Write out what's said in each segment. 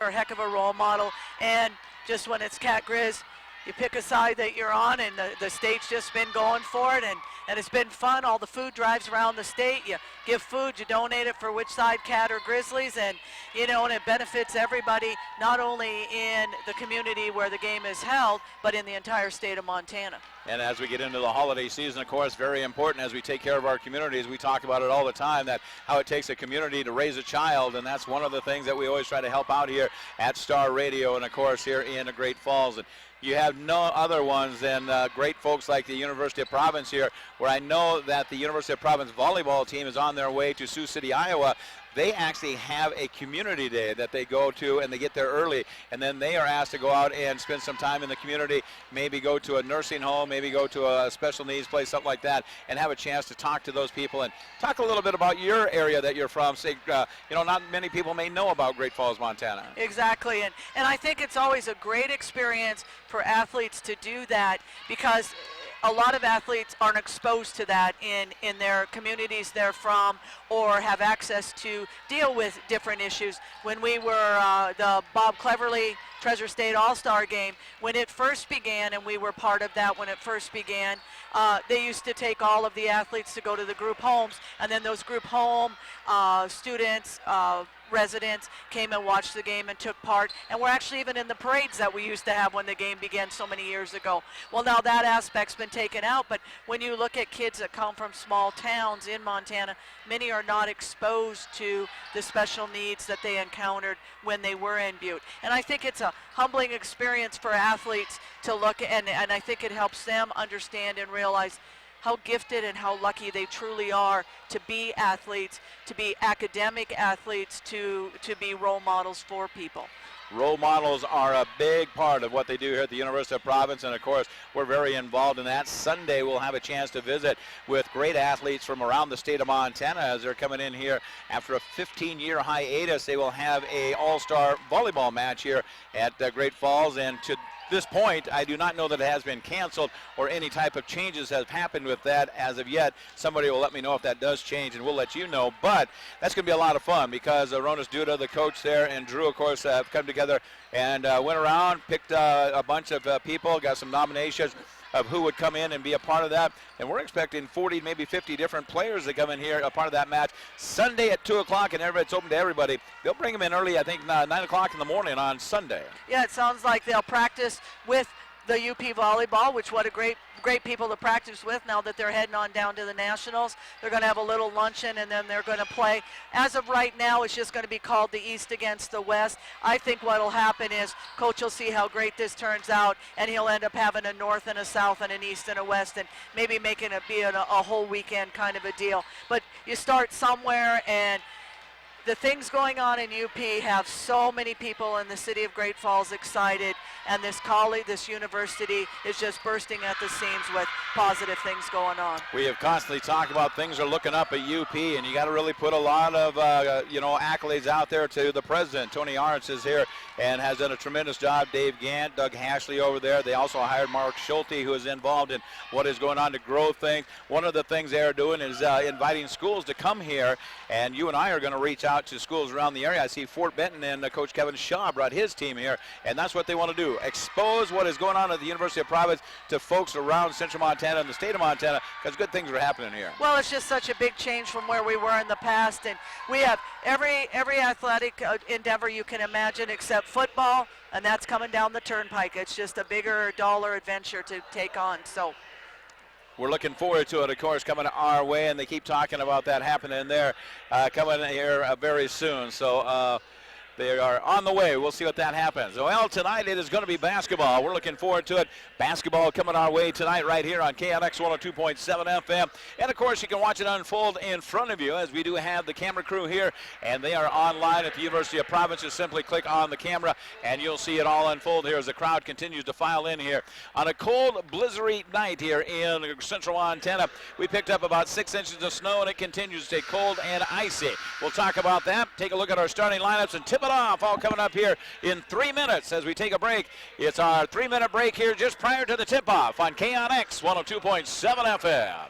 a heck of a role model. And just when it's Cat Grizz, you pick a side that you're on, and the state's just been going for it, and it's been fun. All the food drives around the state. You give food, you donate it for which side, Cat or Grizzlies, and and it benefits everybody, not only in the community where the game is held, but in the entire state of Montana. And as we get into the holiday season, of course, very important as we take care of our communities. We talk about it all the time, that how it takes a community to raise a child, and that's one of the things that we always try to help out here at Star Radio and, of course, here in Great Falls. And you have no other ones than great folks like the University of Providence here, where I know that the University of Providence volleyball team is on their way to Sioux City, Iowa. They actually have a community day that they go to, and they get there early, and then they are asked to go out and spend some time in the community, maybe go to a nursing home, maybe go to a special needs place, something like that, and have a chance to talk to those people and talk a little bit about your area that you're from. Say, not many people may know about Great Falls, Montana. Exactly, and I think it's always a great experience for athletes to do that, because a lot of athletes aren't exposed to that in their communities they're from, or have access to deal with different issues. When we were the Bob Cleverly Treasure State All-Star Game, when it first began, and we were part of that when it first began, they used to take all of the athletes to go to the group homes, and then those group home students, residents came and watched the game and took part, and were actually even in the parades that we used to have when the game began so many years ago. Well, now that aspect's been taken out, but when you look at kids that come from small towns in Montana, many are not exposed to the special needs that they encountered when they were in Butte. And I think it's a humbling experience for athletes to look, and I think it helps them understand and realize how gifted and how lucky they truly are to be athletes, to be academic athletes, to be role models for people. Role models are a big part of what they do here at the University of Providence, and of course we're very involved in that. Sunday we'll have a chance to visit with great athletes from around the state of Montana as they're coming in here after a 15-year hiatus. They will have a all-star volleyball match here at Great Falls, and to this point, I do not know that it has been canceled or any type of changes have happened with that as of yet. Somebody will let me know if that does change, and we'll let you know. But that's going to be a lot of fun, because Ronas Duda, the coach there, and Drew, of course, have come together and went around, picked a bunch of people, got some nominations of who would come in and be a part of that. And we're expecting 40, maybe 50 different players to come in here, a part of that match. Sunday at 2 o'clock, and it's open to everybody. They'll bring them in early, I think, 9 o'clock in the morning on Sunday. Yeah, it sounds like they'll practice with the UP volleyball, which what a great people to practice with now that they're heading on down to the Nationals. They're going to have a little luncheon, and then they're going to play. As of right now, it's just going to be called the East against the West. I think what will happen is Coach will see how great this turns out, and he'll end up having a North and a South and an East and a West, and maybe making it be a whole weekend kind of a deal. But you start somewhere, and the things going on in UP have so many people in the city of Great Falls excited, and this college, this university is just bursting at the seams with positive things going on. We have constantly talked about things are looking up at UP, and you got to really put a lot of accolades out there to the president. Tony Arntz is here and has done a tremendous job. Dave Gant, Doug Hashley over there. They also hired Mark Schulte, who is involved in what is going on to grow things. One of the things they are doing is inviting schools to come here, and you and I are going to reach out to schools around the area. I see Fort Benton, and Coach Kevin Shaw brought his team here, and that's what they want to do. Expose what is going on at the University of Providence to folks around central Montana and the state of Montana, because good things are happening here. Well, it's just such a big change from where we were in the past, and we have every athletic endeavor you can imagine except football, and that's coming down the turnpike. It's just a bigger dollar adventure to take on. So we're looking forward to it, of course, coming our way, and they keep talking about that happening there, coming here very soon. So they are on the way. We'll see what that happens. Well, tonight it is going to be basketball. We're looking forward to it. Basketball coming our way tonight right here on KNX 102.7 FM. And, of course, you can watch it unfold in front of you, as we do have the camera crew here, and they are online at the University of Providence. Just simply click on the camera, and you'll see it all unfold here as the crowd continues to file in here. On a cold, blizzardy night here in central Montana, we picked up about 6 inches of snow, and it continues to stay cold and icy. We'll talk about that, take a look at our starting lineups, and tip it off, all coming up here in 3 minutes as we take a break. It's our 3-minute break here just prior to the tip-off on KNX 102.7 FM.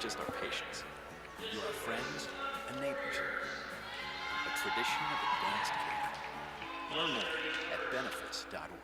just our patients. You are friends and neighbors. A tradition of advanced care. Learn more at benefits.org.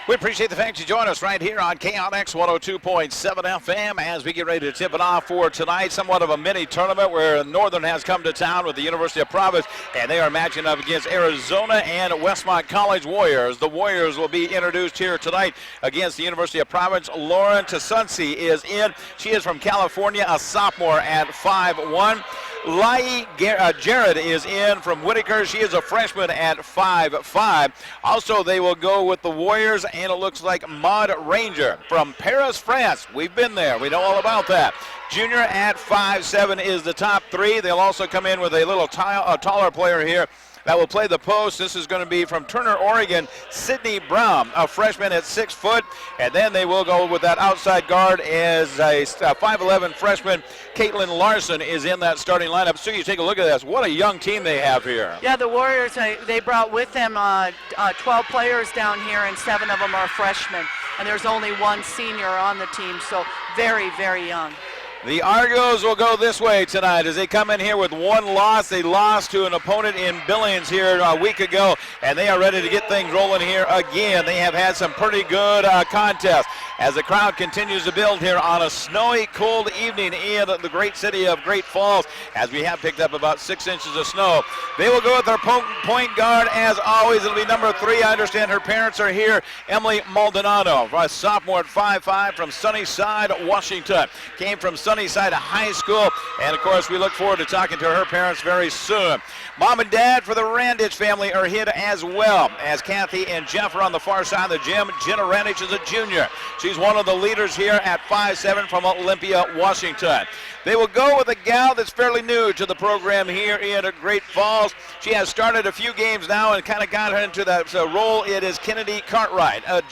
We appreciate the fact you join us right here on KNX 102.7 FM as we get ready to tip it off for tonight. Somewhat of a mini tournament where Northern has come to town with the University of Providence, and they are matching up against Arizona and Westmont College Warriors. The Warriors will be introduced here tonight against the University of Providence. Lauren Tasunsi is in. She is from California, a sophomore at 5'1". Lai Jared is in from Whitaker. She is a freshman at 5'5". Also, they will go with the Warriors, and it looks like Maud Ranger from Paris, France. We've been there. We know all about that. Junior at 5'7" is the top three. They'll also come in with a little taller player here that will play the post. This is going to be from Turner, Oregon, Sydney Brown, a freshman at 6 foot. And then they will go with that outside guard as a 5'11" freshman. Caitlin Larson is in that starting lineup. So you take a look at this. What a young team they have here. Yeah, the Warriors, they brought with them 12 players down here, and 7 of them are freshmen. And there's only 1 senior on the team, so very, very young. The Argos will go this way tonight as they come in here with 1 loss. They lost to an opponent in Billings here a week ago, and they are ready to get things rolling here again. They have had some pretty good contests as the crowd continues to build here on a snowy, cold evening in the great city of Great Falls, as we have picked up about 6 inches of snow. They will go with their point guard as always. It'll be number 3. I understand her parents are here. Emily Maldonado, a sophomore at 5'5" from Sunnyside, Washington. Came from Sunnyside High School, and of course we look forward to talking to her parents very soon. Mom and Dad for the Randich family are here as well, as Kathy and Jeff are on the far side of the gym. Jenna Randich is a junior. She's one of the leaders here at 5'7" from Olympia, Washington. They will go with a gal that's fairly new to the program here in Great Falls. She has started a few games now and kind of got her into that role. It is Kennedy Cartwright, a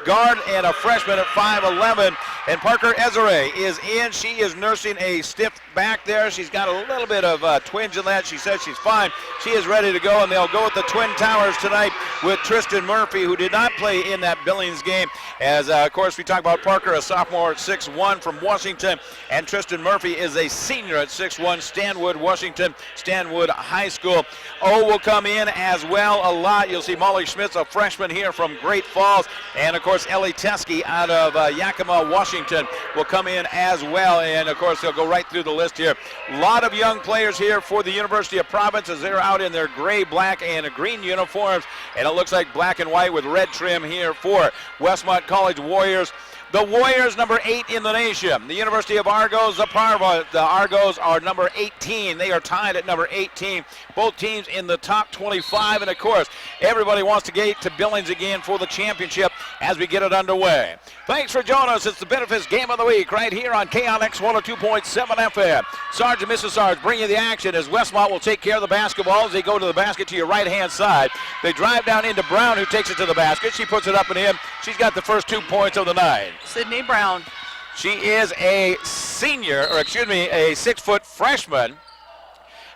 guard and a freshman at 5'11". And Parker Ezere is in. She is nursing a stiff back there. She's got a little bit of a twinge in that. She says she's fine. She is ready to go, and they'll go with the Twin Towers tonight with Tristan Murphy, who did not play in that Billings game. As, of course, we talk about Parker, a sophomore at 6'1" from Washington, and Tristan Murphy is a senior at 6'1", Stanwood, Washington, Stanwood High School. O will come in as well a lot. You'll see Molly Schmitz, a freshman here from Great Falls, and, of course, Ellie Teskey out of Yakima, Washington will come in as well, and, of course, they'll go right through the list here. A lot of young players here for the University of Providence as they're out in their gray, black, and green uniforms, and it looks like black and white with red trim here for Westmont College Warriors. The Warriors, number 8 in the nation. The University of Argos, the Argos are number 18. They are tied at number 18. Both teams in the top 25. And, of course, everybody wants to get to Billings again for the championship as we get it underway. Thanks for joining us. It's the Benefits Game of the Week right here on KNX 102.7 FM. Sarge and Mrs. Sarge bring you the action as Westmont will take care of the basketball as they go to the basket to your right-hand side. They drive down into Brown, who takes it to the basket. She puts it up and in. She's got the first 2 points of the night. Sydney Brown. She is a senior, or excuse me, a 6-foot freshman.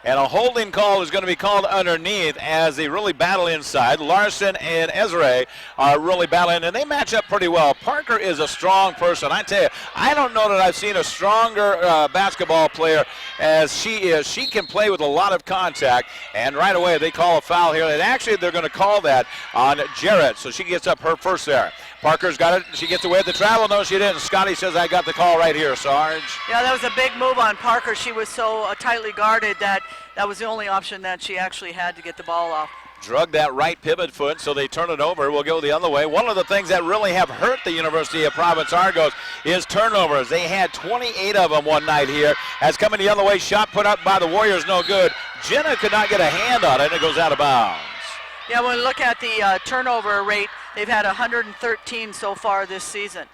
And a holding call is going to be called underneath as they really battle inside. Larson and Ezra are really battling, and they match up pretty well. Parker is a strong person. I tell you, I don't know that I've seen a stronger basketball player as she is. She can play with a lot of contact, and right away they call a foul here. And actually, they're going to call that on Jarrett, so she gets up her first there. Parker's got it. She gets away with the travel. No, she didn't. Scotty says, I got the call right here, Sarge. Yeah, that was a big move on Parker. She was so tightly guarded that was the only option that she actually had to get the ball off. Drug that right pivot foot, so they turn it over. We'll go the other way. One of the things that really have hurt the University of Providence Argos is turnovers. They had 28 of them one night here. As coming the other way, shot put up by the Warriors, no good. Jenna could not get a hand on it, and it goes out of bounds. Yeah, when we look at the turnover rate, they've had 113 so far this season.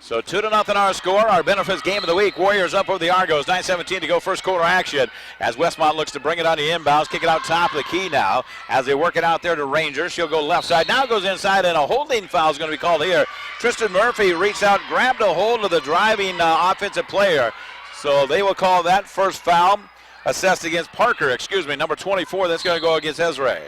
So 2-0 our score. Our Benefits Game of the Week. Warriors up over the Argos. 9:17 to go first quarter action as Westmont looks to bring it on the inbounds. Kick it out top of the key now as they work it out there to Rangers. She'll go left side. Now goes inside, and a holding foul is going to be called here. Tristan Murphy reached out, grabbed a hold of the driving offensive player. So they will call that first foul assessed against Parker, number 24. That's going to go against Ezra.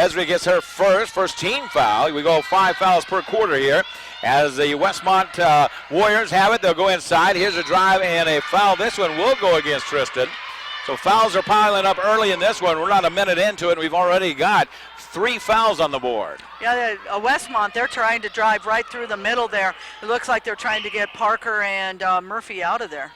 Esri gets her first team foul. We go 5 fouls per quarter here. As the Westmont Warriors have it, they'll go inside. Here's a drive and a foul. This one will go against Tristan. So fouls are piling up early in this one. We're not a minute into it. We've already got 3 fouls on the board. Yeah, Westmont, they're trying to drive right through the middle there. It looks like they're trying to get Parker and Murphy out of there.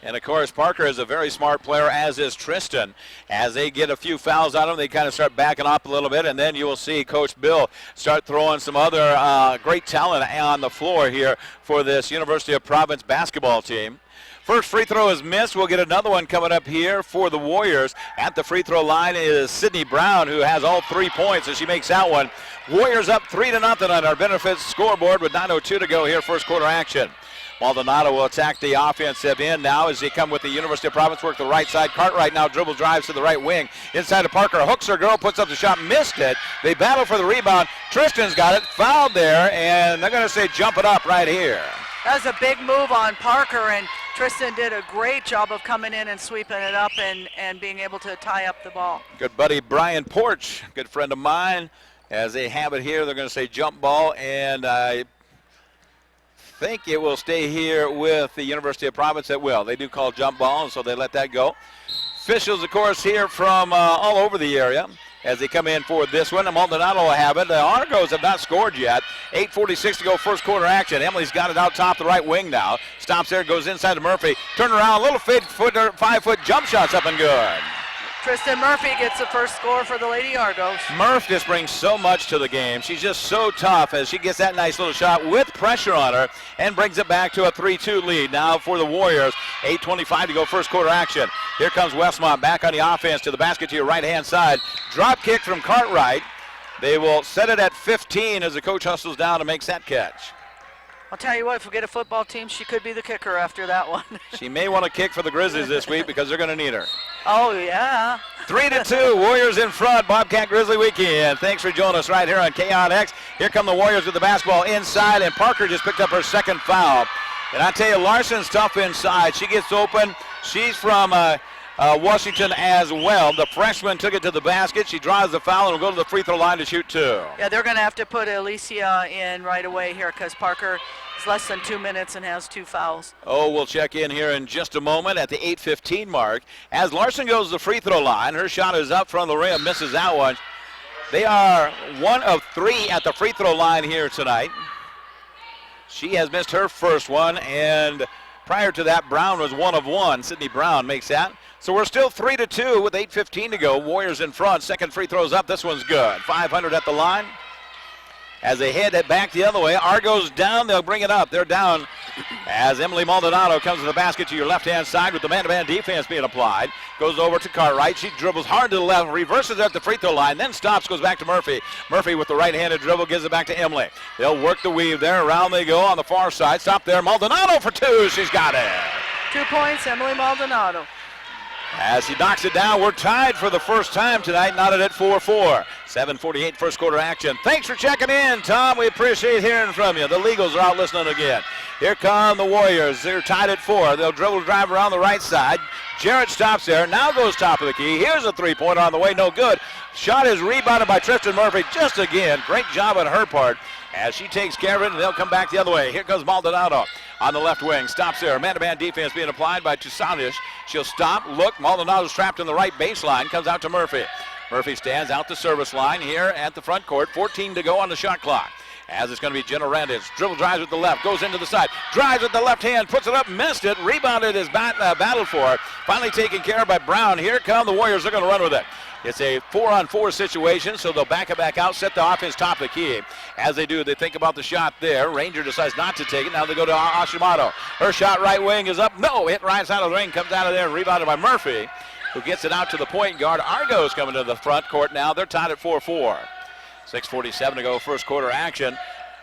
And, of course, Parker is a very smart player, as is Tristan. As they get a few fouls on them, they kind of start backing up a little bit, and then you will see Coach Bill start throwing some other great talent on the floor here for this University of Providence basketball team. First free throw is missed. We'll get another one coming up here for the Warriors. At the free throw line is Sydney Brown, who has all 3 points, and she makes that one. Warriors up 3-0 on our benefits scoreboard with 9:02 to go here, first quarter action. Maldonado will attack the offensive end now as they come with the University of Providence, work the right side. Cartwright now dribble drives to the right wing. Inside to Parker, hooks her girl, puts up the shot, missed it. They battle for the rebound. Tristan's got it, fouled there, and they're going to say jump it up right here. That was a big move on Parker, and Tristan did a great job of coming in and sweeping it up and being able to tie up the ball. Good buddy Brian Porch, good friend of mine. As they have it here, they're going to say jump ball, and I think it will stay here with the University of Providence. It will. They do call jump ball, and so they let that go. Officials, of course, here from all over the area as they come in for this one. And Maldonado will have it. The Argos have not scored yet. 8:46 to go, first quarter action. Emily's got it out top the right wing now. Stops there, goes inside to Murphy. Turn around, a little 5-foot jump shot's up and good. Tristan Murphy gets the first score for the Lady Argos. Murph just brings so much to the game. She's just so tough as she gets that nice little shot with pressure on her and brings it back to a 3-2 lead now for the Warriors. 8:25 to go, first quarter action. Here comes Westmont back on the offense to the basket to your right-hand side. Drop kick from Cartwright. They will set it at 15 as the coach hustles down and makes that catch. I'll tell you what, if we get a football team, she could be the kicker after that one. She may want to kick for the Grizzlies this week because they're going to need her. Oh, yeah. 3-2, Warriors in front, Bobcat Grizzly weekend. Thanks for joining us right here on KONX. Here come the Warriors with the basketball inside, and Parker just picked up her second foul. And I tell you, Larson's tough inside. She gets open. She's from Washington as well. The freshman took it to the basket. She draws the foul and will go to the free throw line to shoot 2. Yeah, they're going to have to put Alicia in right away here because Parker is less than 2 minutes and has 2 fouls. Oh, we'll check in here in just a moment at the 8:15 mark. As Larson goes to the free throw line, her shot is up from the rim, misses that one. They are 1 of 3 at the free throw line here tonight. She has missed her first one, and prior to that, Brown was 1 of 1. Sydney Brown makes that. So we're still 3-2 with 8:15 to go. Warriors in front. Second free throw's up. This one's good. 500 at the line. As they head it back the other way, Argos down. They'll bring it up. They're down as Emily Maldonado comes to the basket to your left-hand side with the man-to-man defense being applied. Goes over to Cartwright. She dribbles hard to the left, reverses at the free throw line, then stops, goes back to Murphy. Murphy with the right-handed dribble gives it back to Emily. They'll work the weave there. Around they go on the far side. Stop there. Maldonado for 2. She's got it. 2 points, Emily Maldonado. As he knocks it down, we're tied for the first time tonight, knotted at 4-4. 7:48 first quarter action. Thanks for checking in, Tom. We appreciate hearing from you. The Legals are out listening again. Here come the Warriors. They're tied at 4. They'll dribble drive around the right side. Jarrett stops there. Now goes top of the key. Here's a three-pointer on the way. No good. Shot is rebounded by Tristan Murphy. Just again, great job on her part as she takes care of it, and they'll come back the other way. Here comes Maldonado on the left wing. Stops there. Man-to-man defense being applied by Tusanish. She'll stop, look. Maldonado's trapped in the right baseline. Comes out to Murphy. Murphy stands out the service line here at the front court. 14 to go on the shot clock. As it's going to be Jenna Randis. Dribble drives with the left. Goes into the side. Drives with the left hand. Puts it up. Missed it. Rebounded is battled for. Finally taken care of by Brown. Here come the Warriors. They're going to run with it. It's a 4-on-4 situation, so they'll back it back out, set the offense top of the key. As they do, they think about the shot there. Ranger decides not to take it. Now they go to Ashimoto. Her shot right wing is up. No, hit right side of the ring. Comes out of there and rebounded by Murphy, who gets it out to the point guard. Argos coming to the front court now. They're tied at 4-4. 6:47 to go, first quarter action.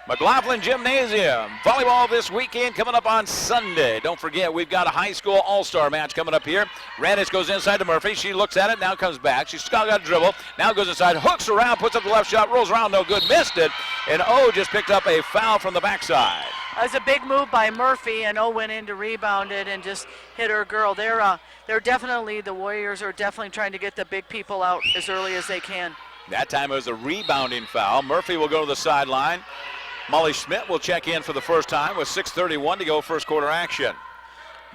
McLaughlin Gymnasium. Volleyball this weekend coming up on Sunday. Don't forget, we've got a high school all-star match coming up here. Randis goes inside to Murphy. She looks at it, now comes back. She's still got a dribble. Now goes inside, hooks around, puts up the left shot, rolls around, no good, missed it. And O just picked up a foul from the backside. That was a big move by Murphy, and O went in to rebound it and just hit her girl. They're definitely, the Warriors are definitely trying to get the big people out as early as they can. That time it was a rebounding foul. Murphy will go to the sideline. Molly Schmidt will check in for the first time with 6:31 to go, first quarter action.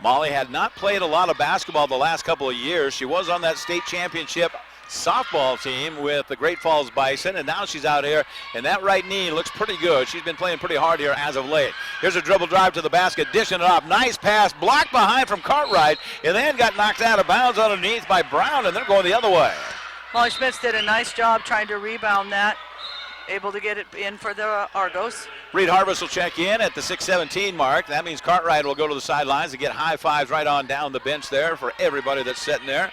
Molly had not played a lot of basketball the last couple of years. She was on that state championship softball team with the Great Falls Bison, and now she's out here, and that right knee looks pretty good. She's been playing pretty hard here as of late. Here's a dribble drive to the basket, dishing it off. Nice pass, blocked behind from Cartwright, and then got knocked out of bounds underneath by Brown, and they're going the other way. Molly Schmitz did a nice job trying to rebound that. Able to get it in for the Argos. Reed Harvest will check in at the 6:17 mark. That means Cartwright will go to the sidelines and get high fives right on down the bench there for everybody that's sitting there.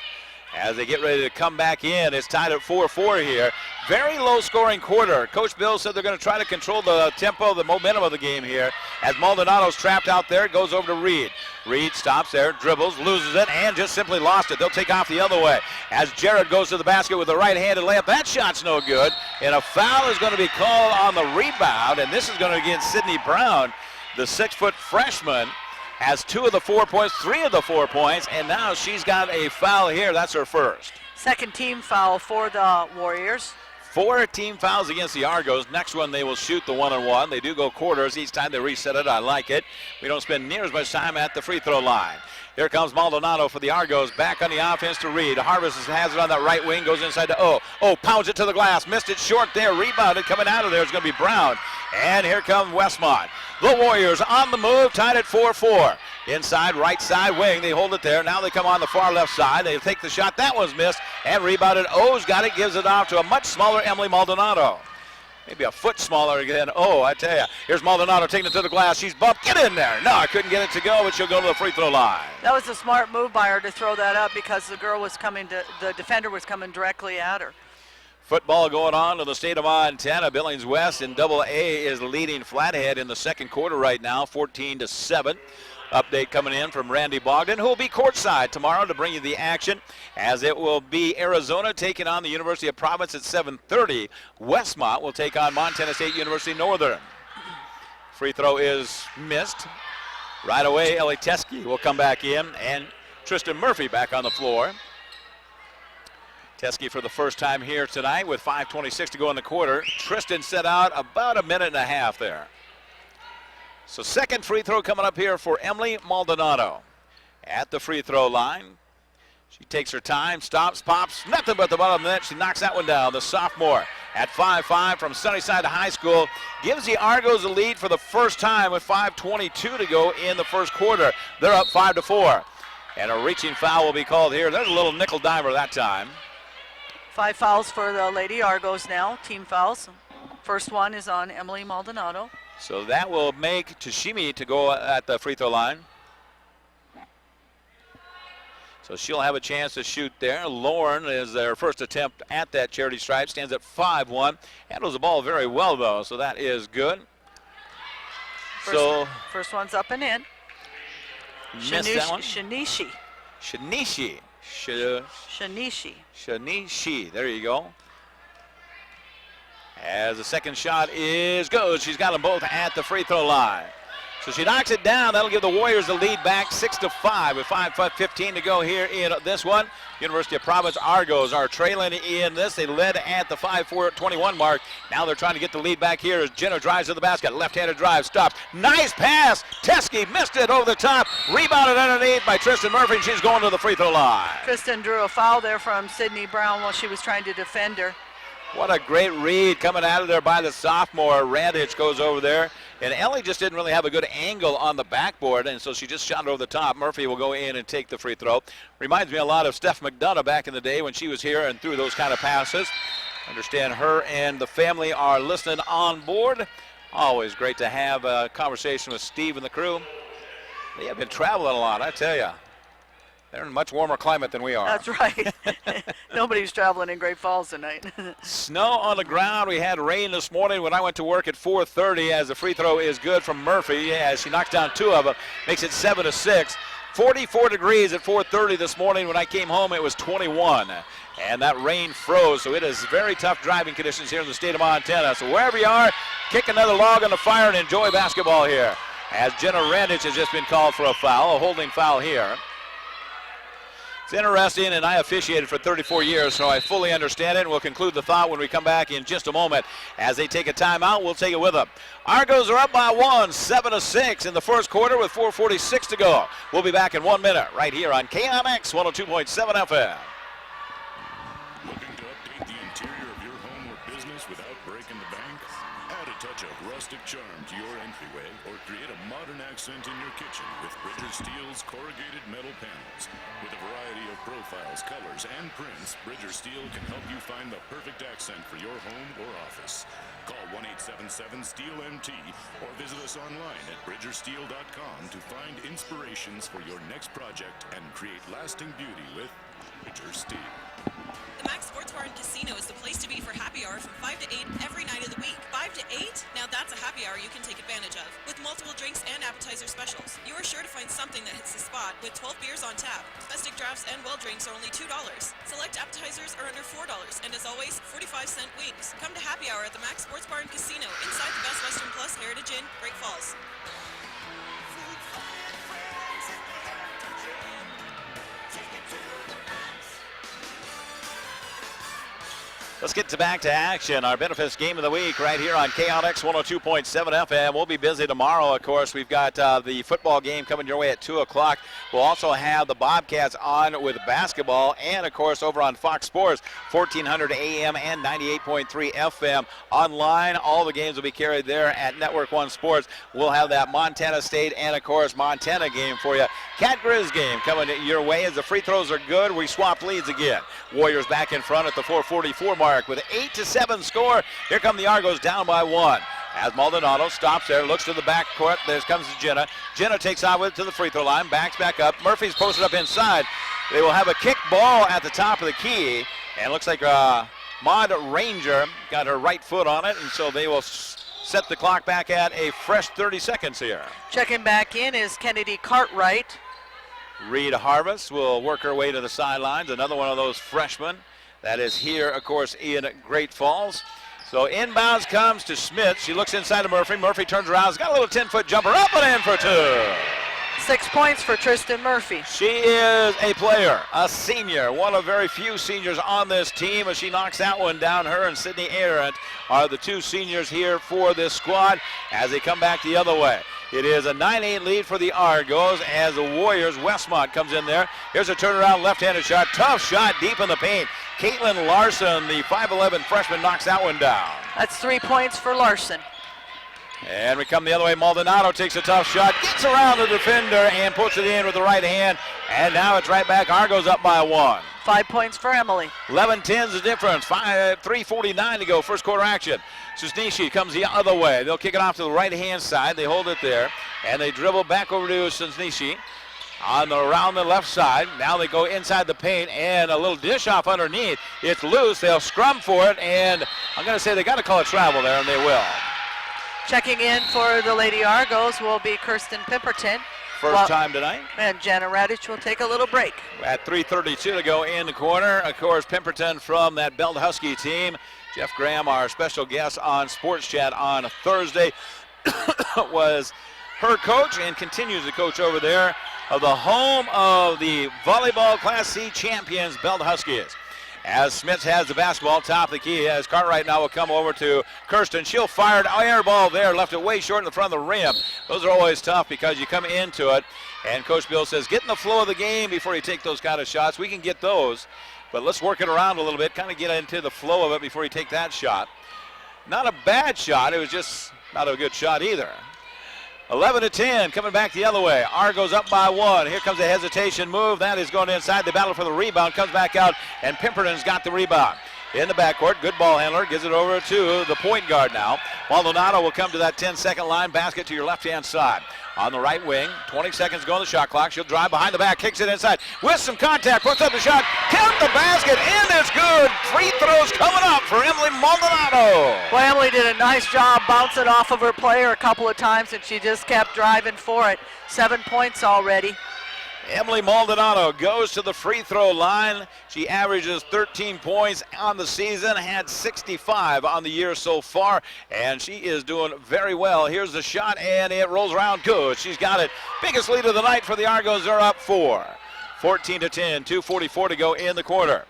As they get ready to come back in, it's tied at 4-4 here. Very low-scoring quarter. Coach Bill said they're going to try to control the tempo, the momentum of the game here. As Maldonado's trapped out there, it goes over to Reed. Reed stops there, dribbles, loses it, and just simply lost it. They'll take off the other way. As Jared goes to the basket with a right-handed layup, that shot's no good. And a foul is going to be called on the rebound, and this is going to be against Sydney Brown, the 6-foot freshman. Has 2 of the 4 points, 3 of the 4 points, and now she's got a foul here. That's her first. Second team foul for the Warriors. 4 team fouls against the Argos. Next one, they will shoot the 1-on-1. They do go quarters. Each time they reset it, I like it. We don't spend near as much time at the free throw line. Here comes Maldonado for the Argos. Back on the offense to Reed. Harvest has it on that right wing. Goes inside to O. O pounds it to the glass. Missed it short there. Rebounded. Coming out of there is going to be Brown. And here comes Westmont. The Warriors on the move. Tied at 4-4. Inside right side wing. They hold it there. Now they come on the far left side. They take the shot. That one's missed. And rebounded. O's got it. Gives it off to a much smaller Emily Maldonado. Maybe a foot smaller again. Oh, I tell you. Here's Maldonado taking it to the glass. She's bumped. Get in there. No, I couldn't get it to go, but she'll go to the free throw line. That was a smart move by her to throw that up because the defender was coming directly at her. Football going on in the state of Montana. Billings West in Double A is leading Flathead in the second quarter right now, 14-7. Update coming in from Randy Bogdan, who will be courtside tomorrow to bring you the action, as it will be Arizona taking on the University of Providence at 7:30. Westmont will take on Montana State University Northern. Free throw is missed. Right away, Ellie Teskey will come back in, and Tristan Murphy back on the floor. Teskey for the first time here tonight with 5:26 to go in the quarter. Tristan set out about a minute and a half there. So second free throw coming up here for Emily Maldonado at the free throw line. She takes her time, stops, pops, nothing but the bottom of the net. She knocks that one down. The sophomore at 5'5" from Sunnyside High School gives the Argos a lead for the first time with 5:22 to go in the first quarter. They're up 5-4. And a reaching foul will be called here. There's a little nickel dimer that time. 5 fouls for the Lady Argos now, team fouls. First one is on Emily Maldonado. So that will make Tashimi to go at the free throw line. So she'll have a chance to shoot there. Lauren is their first attempt at that charity stripe. Stands at 5'1". Handles the ball very well, though, so that is good. First one's up and in. Missed that one. Shanishi. Shanishi. There you go. As the second shot is good. She's got them both at the free throw line. So she knocks it down. That'll give the Warriors the lead back 6-5 with 5:15 to go here in this one. University of Providence Argos are trailing in this. They led at the 5:21 mark. Now they're trying to get the lead back here as Jenna drives to the basket. Left-handed drive, stops. Nice pass. Teskey missed it over the top. Rebounded underneath by Tristan Murphy, and she's going to the free throw line. Tristan drew a foul there from Sydney Brown while she was trying to defend her. What a great read coming out of there by the sophomore. Radich goes over there. And Ellie just didn't really have a good angle on the backboard, and so she just shot it over the top. Murphy will go in and take the free throw. Reminds me a lot of Steph McDonough back in the day when she was here and threw those kind of passes. Understand her and the family are listening on board. Always great to have a conversation with Steve and the crew. They have been traveling a lot, I tell you. They're in a much warmer climate than we are. That's right. Nobody's traveling in Great Falls tonight. Snow on the ground. We had rain this morning when I went to work at 4:30 as the free throw is good from Murphy. As she knocks down 2 of them, makes it 7-6. 44 degrees at 4:30 this morning. When I came home, it was 21. And that rain froze, so it is very tough driving conditions here in the state of Montana. So wherever you are, kick another log on the fire and enjoy basketball here. As Jenna Randich has just been called for a foul, a holding foul here. It's interesting, and I officiated for 34 years, so I fully understand it. And we'll conclude the thought when we come back in just a moment. As they take a timeout, we'll take it with them. Argos are up by 1, 7-6 in the first quarter with 4:46 to go. We'll be back in 1 minute right here on KMX 102.7 FM. Looking to update the interior of your home or business without breaking the bank? Add a touch of rustic charm to your entryway or create a modern accent in your kitchen with Bridger Steel's corrugated metal panels. With a variety of profiles, colors, and prints, Bridger Steel can help you find the perfect accent for your home or office. Call 1-877-STEEL-MT or visit us online at bridgersteel.com to find inspirations for your next project and create lasting beauty with Bridger Steel. The Max Sports Bar and Casino is the place to be for happy hour from 5 to 8 every night of the week. 5 to 8? Now that's a happy hour you can take advantage of. With multiple drinks and appetizer specials. You are sure to find something that hits the spot with 12 beers on tap. Domestic drafts and well drinks are only $2. Select appetizers are under $4. And as always, 45-cent wings. Come to happy hour at the Max Sports Bar and Casino inside the Best Western Plus Heritage Inn, Great Falls. Let's get back to action. Our benefits game of the week right here on KLX 102.7 FM. We'll be busy tomorrow, of course. We've got the football game coming your way at 2 o'clock. We'll also have the Bobcats on with basketball. And, of course, over on Fox Sports, 1400 AM and 98.3 FM. Online, all the games will be carried there at Network One Sports. We'll have that Montana State and, of course, Montana game for you. Cat Grizz game coming your way as the free throws are good. We swapped leads again. Warriors back in front at the 4:44 mark with an 8-7 score. Here come the Argos down by 1. As Maldonado stops there, looks to the back court. There comes Jenna. Jenna takes out with it to the free throw line, backs back up. Murphy's posted up inside. They will have a kick ball at the top of the key. And it looks like Maud Ranger got her right foot on it, and so they will set the clock back at a fresh 30 seconds here. Checking back in is Kennedy Cartwright. Reed Harvest will work her way to the sidelines. Another one of those freshmen that is here, of course, in Great Falls. So inbounds comes to Smith. She looks inside to Murphy. Murphy turns around. Has got a little 10-foot jumper up and in for 2. 6 points for Tristan Murphy. She is a player, a senior, one of very few seniors on this team as she knocks that one down. Her and Sydney Arendt are the 2 seniors here for this squad as they come back the other way. It is a 9-8 lead for the Argos as the Warriors. Westmont comes in there. Here's a turnaround left-handed shot. Tough shot deep in the paint. Caitlin Larson, the 5'11 freshman, knocks that one down. That's 3 points for Larson. And we come the other way. Maldonado takes a tough shot, gets around the defender, and puts it in with the right hand. And now it's right back. Argos up by 1. 5 points for Emily. 11-10 is the difference. 3:49 to go. First quarter action. Susnishi comes the other way. They'll kick it off to the right-hand side. They hold it there, and they dribble back over to Susnishi around the left side. Now they go inside the paint, and a little dish off underneath. It's loose. They'll scrum for it, and I'm going to say they got to call it travel there, and they will. Checking in for the Lady Argos will be Kirsten Pemberton. First time tonight. And Jana Radich will take a little break. At 3:32 to go in the corner. Of course, Pemberton from that Belt Husky team. Jeff Graham, our special guest on Sports Chat on Thursday, was her coach and continues to coach over there of the home of the volleyball Class C champions, Belt Huskies. As Smith has the basketball top of the key, as Cartwright now will come over to Kirsten. She'll fire an air ball there, left it way short in the front of the rim. Those are always tough because you come into it, and Coach Bill says, get in the flow of the game before you take those kind of shots. We can get those, but let's work it around a little bit, kind of get into the flow of it before you take that shot. Not a bad shot. It was just not a good shot either. 11-10, coming back the other way. Argos up by 1. Here comes a hesitation move. That is going inside. The battle for the rebound comes back out, and Pemberton's got the rebound. In the backcourt, good ball handler, gives it over to the point guard now. Maldonado will come to that 10-second line, basket to your left-hand side. On the right wing, 20 seconds to go on the shot clock. She'll drive behind the back, kicks it inside with some contact, puts up the shot, count the basket, and it's good. Free throws coming up for Emily Maldonado. Well, Emily did a nice job bouncing off of her player a couple of times, and she just kept driving for it. 7 points already. Emily Maldonado goes to the free throw line. She averages 13 points on the season, had 65 on the year so far, and she is doing very well. Here's the shot, and it rolls around good. She's got it. Biggest lead of the night for the Argos. They're up 4. 14-10, 2:44 to go in the quarter.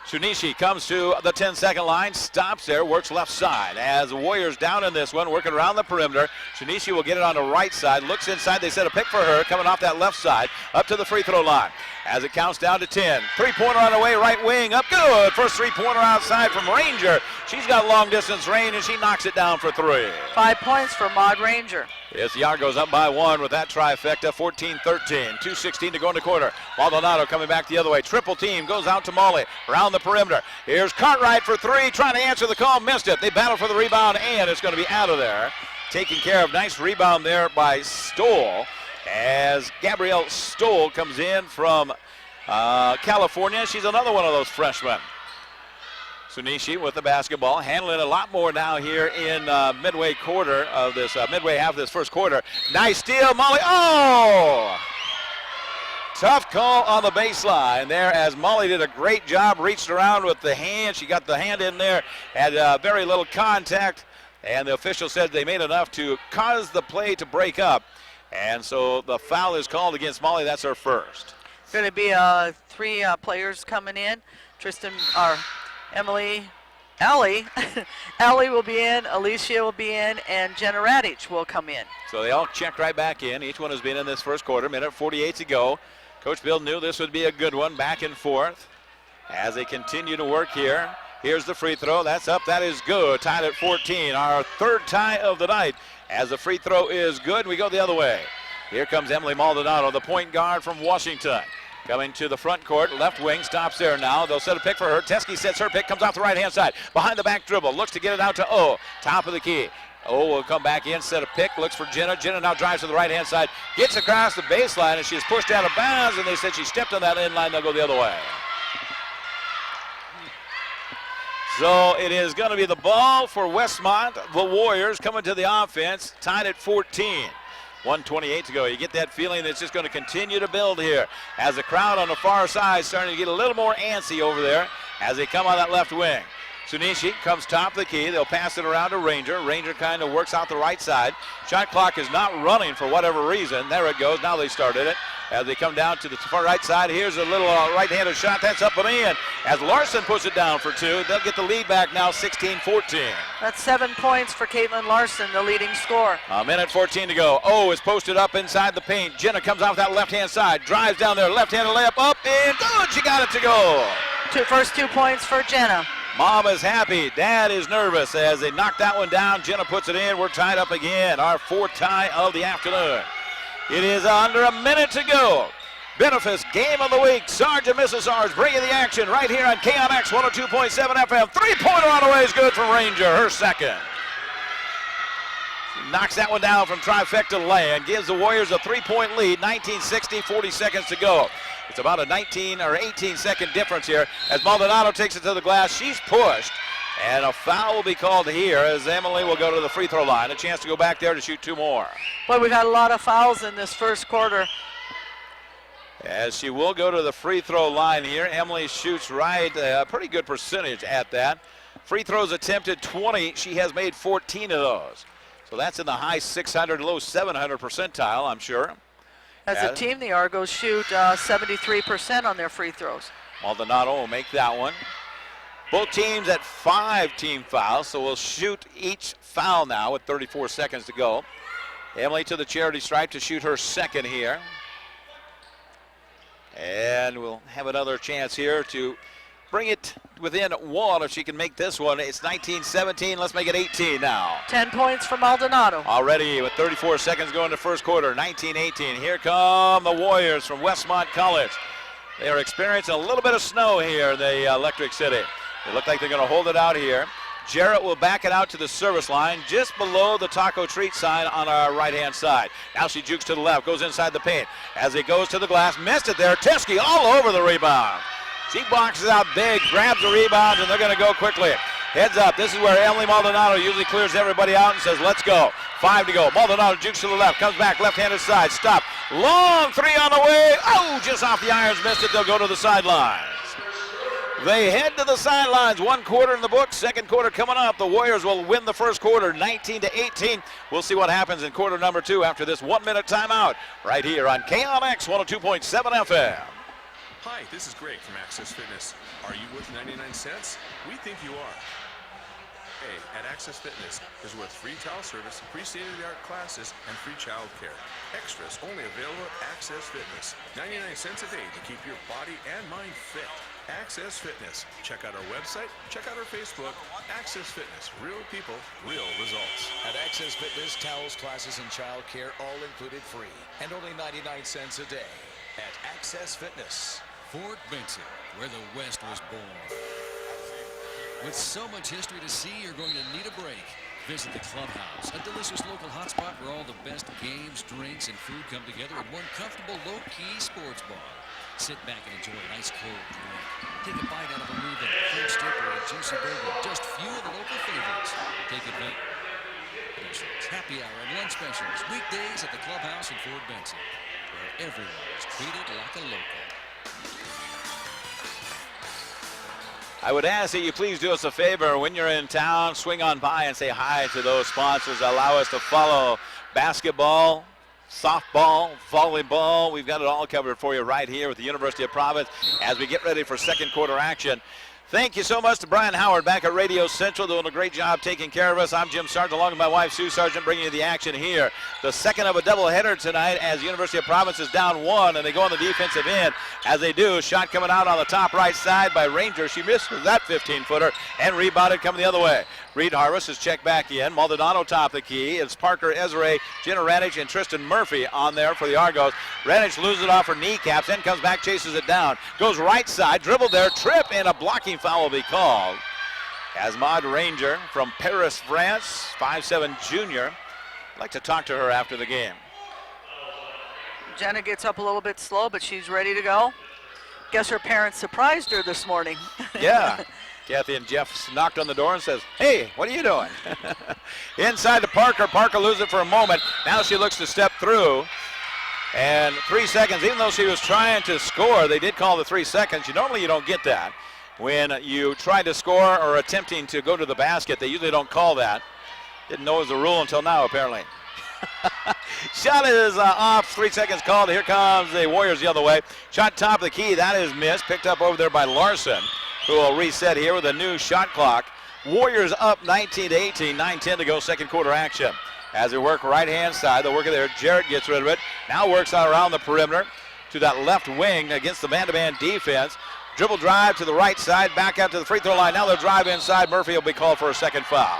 Shunichi comes to the 10-second line, stops there, works left side. As the Warriors down in this one, working around the perimeter. Shunichi will get it on the right side, looks inside. They set a pick for her, coming off that left side, up to the free throw line. As it counts down to 10. Three-pointer on the way, right wing, up good. First three-pointer outside from Ranger. She's got long-distance range, and she knocks it down for 3. 5 points for Maud Ranger. Yes, the Argos up by 1 with that trifecta, 14-13. 2:16 to go in the quarter. Maldonado coming back the other way. Triple team goes out to Molly. Around the perimeter. Here's Cartwright for 3, trying to answer the call, missed it. They battle for the rebound, and it's going to be out of there. Taken care of. Nice rebound there by Stoll. As Gabrielle Stoll comes in from California. She's another one of those freshmen. Shunichi with the basketball, handling a lot more now here in midway quarter of this, midway half of this first quarter. Nice steal, Molly. Oh! Tough call on the baseline there as Molly did a great job, reached around with the hand. She got the hand in there, had very little contact, and the official said they made enough to cause the play to break up. And so the foul is called against Molly. That's her first. Going to be 3 players coming in. Allie will be in, Alicia will be in, and Jenna Radich will come in. So they all check right back in. Each one has been in this first quarter. Minute 48 to go. Coach Bill knew this would be a good one, back and forth as they continue to work here. Here's the free throw. That's up. That is good. Tied at 14. Our third tie of the night as the free throw is good. We go the other way. Here comes Emily Maldonado, the point guard from Washington. Coming to the front court, left wing, stops there now. They'll set a pick for her. Teskey sets her pick, comes off the right-hand side. Behind the back dribble, looks to get it out to O. Top of the key. O will come back in, set a pick, looks for Jenna. Jenna now drives to the right-hand side, gets across the baseline, and she's pushed out of bounds, and they said she stepped on that end line. They'll go the other way. So it is going to be the ball for Westmont. The Warriors coming to the offense, tied at 14. 1:28 to go. You get that feeling that it's just going to continue to build here as the crowd on the far side starting to get a little more antsy over there as they come on that left wing. Shunichi comes top of the key. They'll pass it around to Ranger. Ranger kind of works out the right side. Shot clock is not running for whatever reason. There it goes. Now they started it. As they come down to the far right side, here's a little right-handed shot. That's up and in. As Larson puts it down for 2, they'll get the lead back now, 16-14. That's 7 points for Caitlin Larson, the leading scorer. A minute 14 to go. O is posted up inside the paint. Jenna comes off that left-hand side, drives down there, left-handed layup up, and good. She got it to go. First 2 points for Jenna. Mom is happy. Dad is nervous as they knock that one down. Jenna puts it in. We're tied up again. Our 4th tie of the afternoon. It is under a minute to go. Benefice Game of the Week. Sarge and Mrs. Sarge bringing the action right here on KMX 102.7 FM. Three-pointer on the way is good from Ranger, her second. She knocks that one down from trifecta land. Gives the Warriors a 3-point lead. 19:60, 40 seconds to go. It's about a 19 or 18-second difference here as Maldonado takes it to the glass. She's pushed. And a foul will be called here as Emily will go to the free throw line. A chance to go back there to shoot 2 more. Boy, we've had a lot of fouls in this first quarter. As she will go to the free throw line here. Emily shoots right, a pretty good percentage at that. Free throws attempted 20. She has made 14 of those. So that's in the high 600, low 700 percentile, I'm sure. As a team, the Argos shoot 73% on their free throws. Maldonado will make that one. Both teams at 5 team fouls, so we'll shoot each foul now with 34 seconds to go. Emily to the charity stripe to shoot her second here. And we'll have another chance here to bring it within 1 if she can make this one. It's 19-17. Let's make it 18 now. 10 points for Maldonado. Already with 34 seconds going to first quarter. 19-18. Here come the Warriors from Westmont College. They are experiencing a little bit of snow here in the Electric City. They look like they're going to hold it out here. Jarrett will back it out to the service line just below the taco treat sign on our right-hand side. Now she jukes to the left, goes inside the paint. As it goes to the glass, missed it there. Teskey all over the rebound. She boxes out big, grabs the rebound, and they're going to go quickly. Heads up. This is where Emily Maldonado usually clears everybody out and says, let's go. 5 to go. Maldonado jukes to the left, comes back, left-handed side, stop. Long 3 on the way. Oh, just off the irons, missed it. They'll go to the sidelines. They head to the sidelines. 1 quarter in the books. Second quarter coming up. The Warriors will win the first quarter, 19-18. We'll see what happens in quarter number 2 after this 1-minute timeout right here on KMX 102.7 FM. Hi, this is Greg from Access Fitness. Are you worth 99 cents? We think you are. Hey, at Access Fitness, there's worth free towel service, free state-of-the-art classes, and free child care. Extras only available at Access Fitness. 99 cents a day to keep your body and mind fit. Access Fitness. Check out our website, check out our Facebook. Access Fitness. Real people, real results. At Access Fitness, towels, classes, and child care all included free. And only 99 cents a day. At Access Fitness. Fort Benson, where the West was born. With so much history to see, you're going to need a break. Visit the Clubhouse, a delicious local hotspot where all the best games, drinks, and food come together in one comfortable, low-key sports bar. Sit back and enjoy a nice cold drink. Take a bite out of a movie, fruit stick, or a juicy burger. Just few of the local favorites. Take advantage. Happy hour and lunch specials. Weekdays at the Clubhouse in Fort Benson, where everyone is treated like a local. I would ask that you please do us a favor when you're in town, swing on by and say hi to those sponsors. Allow us to follow basketball, softball, volleyball. We've got it all covered for you right here with the University of Providence as we get ready for second quarter action. Thank you so much to Brian Howard back at Radio Central, doing a great job taking care of us. I'm Jim Sargent, along with my wife, Sue Sargent, bringing you the action here. The second of a doubleheader tonight as the University of Providence is down one, and they go on the defensive end. As they do, shot coming out on the top right side by Ranger. She misses that 15-footer and rebounded coming the other way. Reed Harvest is checked back in. Maldonado top the key. It's Parker Ezra, Jenna Radich, and Tristan Murphy on there for the Argos. Radich loses it off her kneecaps, then comes back, chases it down. Goes right side, dribbled there, trip, and a blocking foul will be called. As Maud Ranger from Paris, France, 5'7" junior. I'd like to talk to her after the game. Jenna gets up a little bit slow, but she's ready to go. Guess her parents surprised her this morning. Yeah. Kathy and Jeff knocked on the door and says, hey, what are you doing? Inside to Parker. Parker loses it for a moment. Now she looks to step through. And 3 seconds, even though she was trying to score, they did call the 3 seconds. Normally you don't get that. When you try to score or attempting to go to the basket, they usually don't call that. Didn't know it was a rule until now, apparently. Shot is off, 3 seconds called. Here comes the Warriors the other way. Shot top of the key, that is missed. Picked up over there by Larson, who will reset here with a new shot clock. Warriors up 19-18, 9:10 to go, second quarter action. As they work right-hand side, they'll work it there. Jarrett gets rid of it. Now works out around the perimeter to that left wing against the man-to-man defense. Dribble drive to the right side, back out to the free throw line. Now they'll drive inside. Murphy will be called for a second foul.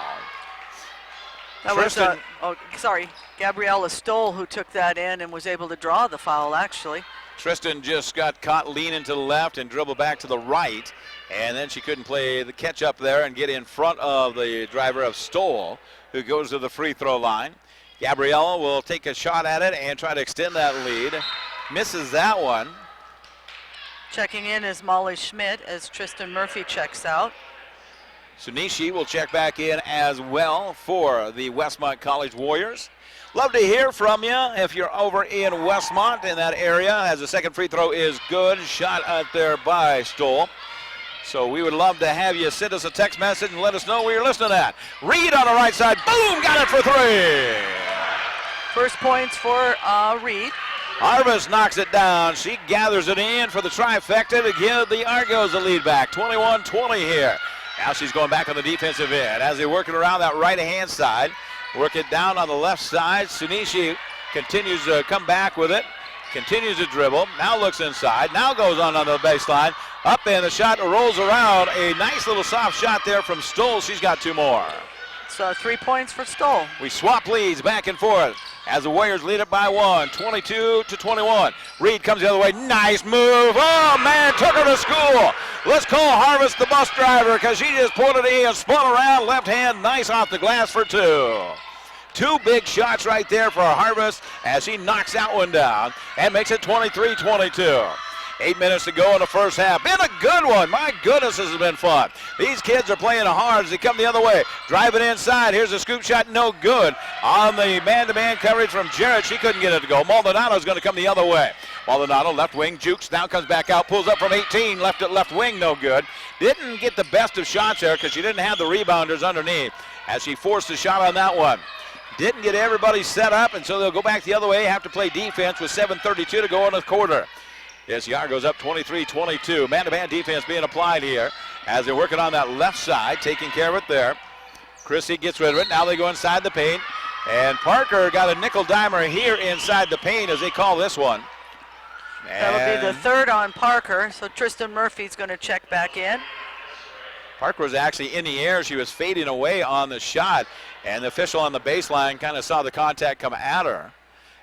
That Tristan, was, Gabriella Stoll who took that in and was able to draw the foul, actually. Tristan just got caught leaning to the left and dribbled back to the right. And then she couldn't play the catch up there and get in front of the driver of Stoll, who goes to the free throw line. Gabriella will take a shot at it and try to extend that lead. Misses that one. Checking in is Molly Schmidt as Tristan Murphy checks out. Sunishi will check back in as well for the Westmont College Warriors. Love to hear from you if you're over in Westmont in that area, as the second free throw is good. Shot out there by Stoll. So we would love to have you send us a text message and let us know where you're listening at. Reed on the right side, boom, got it for three. First points for Reed. Harvest knocks it down. She gathers it in for the trifecta to give the Argos the lead back. 21-20 here. Now she's going back on the defensive end as they work it around that right-hand side. Work it down on the left side. Sunishi continues to come back with it. Continues to dribble. Now looks inside. Now goes on the baseline. Up and the shot rolls around. A nice little soft shot there from Stoll. She's got two more. So 3 points for Stoll. We swap leads back and forth as the Warriors lead it by one, 22-21. Reed comes the other way. Nice move. Oh, man, took her to school. Let's call Harvest the bus driver because she just pulled it in, spun around, left hand, nice off the glass for two. Two big shots right there for Harvest as he knocks that one down and makes it 23-22. 8 minutes to go in the first half. Been a good one. My goodness, this has been fun. These kids are playing hard as they come the other way. Driving inside. Here's a scoop shot. No good. On the man-to-man coverage from Jarrett. She couldn't get it to go. Maldonado's going to come the other way. Maldonado, left wing, jukes. Now comes back out. Pulls up from 18. Left at left wing. No good. Didn't get the best of shots there because she didn't have the rebounders underneath as she forced a shot on that one. Didn't get everybody set up, and so they'll go back the other way. Have to play defense with 7:32 to go in the quarter. This yard goes up 23-22. Man-to-man defense being applied here as they're working on that left side, taking care of it there. Chrissy gets rid of it. Now they go inside the paint. And Parker got a nickel dimer here inside the paint as they call this one. That'll be the third on Parker, so Tristan Murphy's going to check back in. Parker was actually in the air. She was fading away on the shot, and the official on the baseline kind of saw the contact come at her.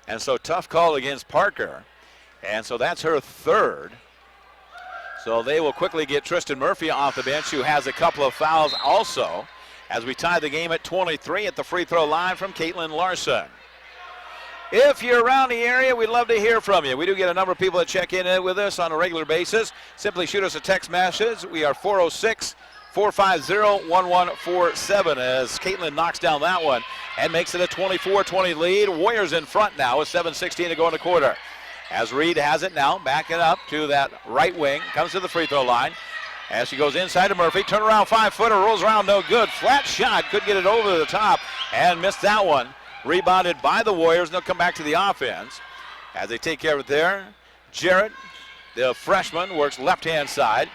And so tough call against Parker. And so that's her third. So they will quickly get Tristan Murphy off the bench, who has a couple of fouls also, as we tie the game at 23 at the free throw line from Caitlin Larson. If you're around the area, we'd love to hear from you. We do get a number of people that check in with us on a regular basis. Simply shoot us a text message. We are 406-450-1147 as Caitlin knocks down that one and makes it a 24-20 lead. Warriors in front now with 7:16 to go in the quarter. As Reed has it now, backing up to that right wing, comes to the free throw line. As she goes inside to Murphy, turn around 5-footer, rolls around, no good. Flat shot, could get it over the top and missed that one. Rebounded by the Warriors, and they'll come back to the offense as they take care of it there. Jarrett, the freshman, works left-hand side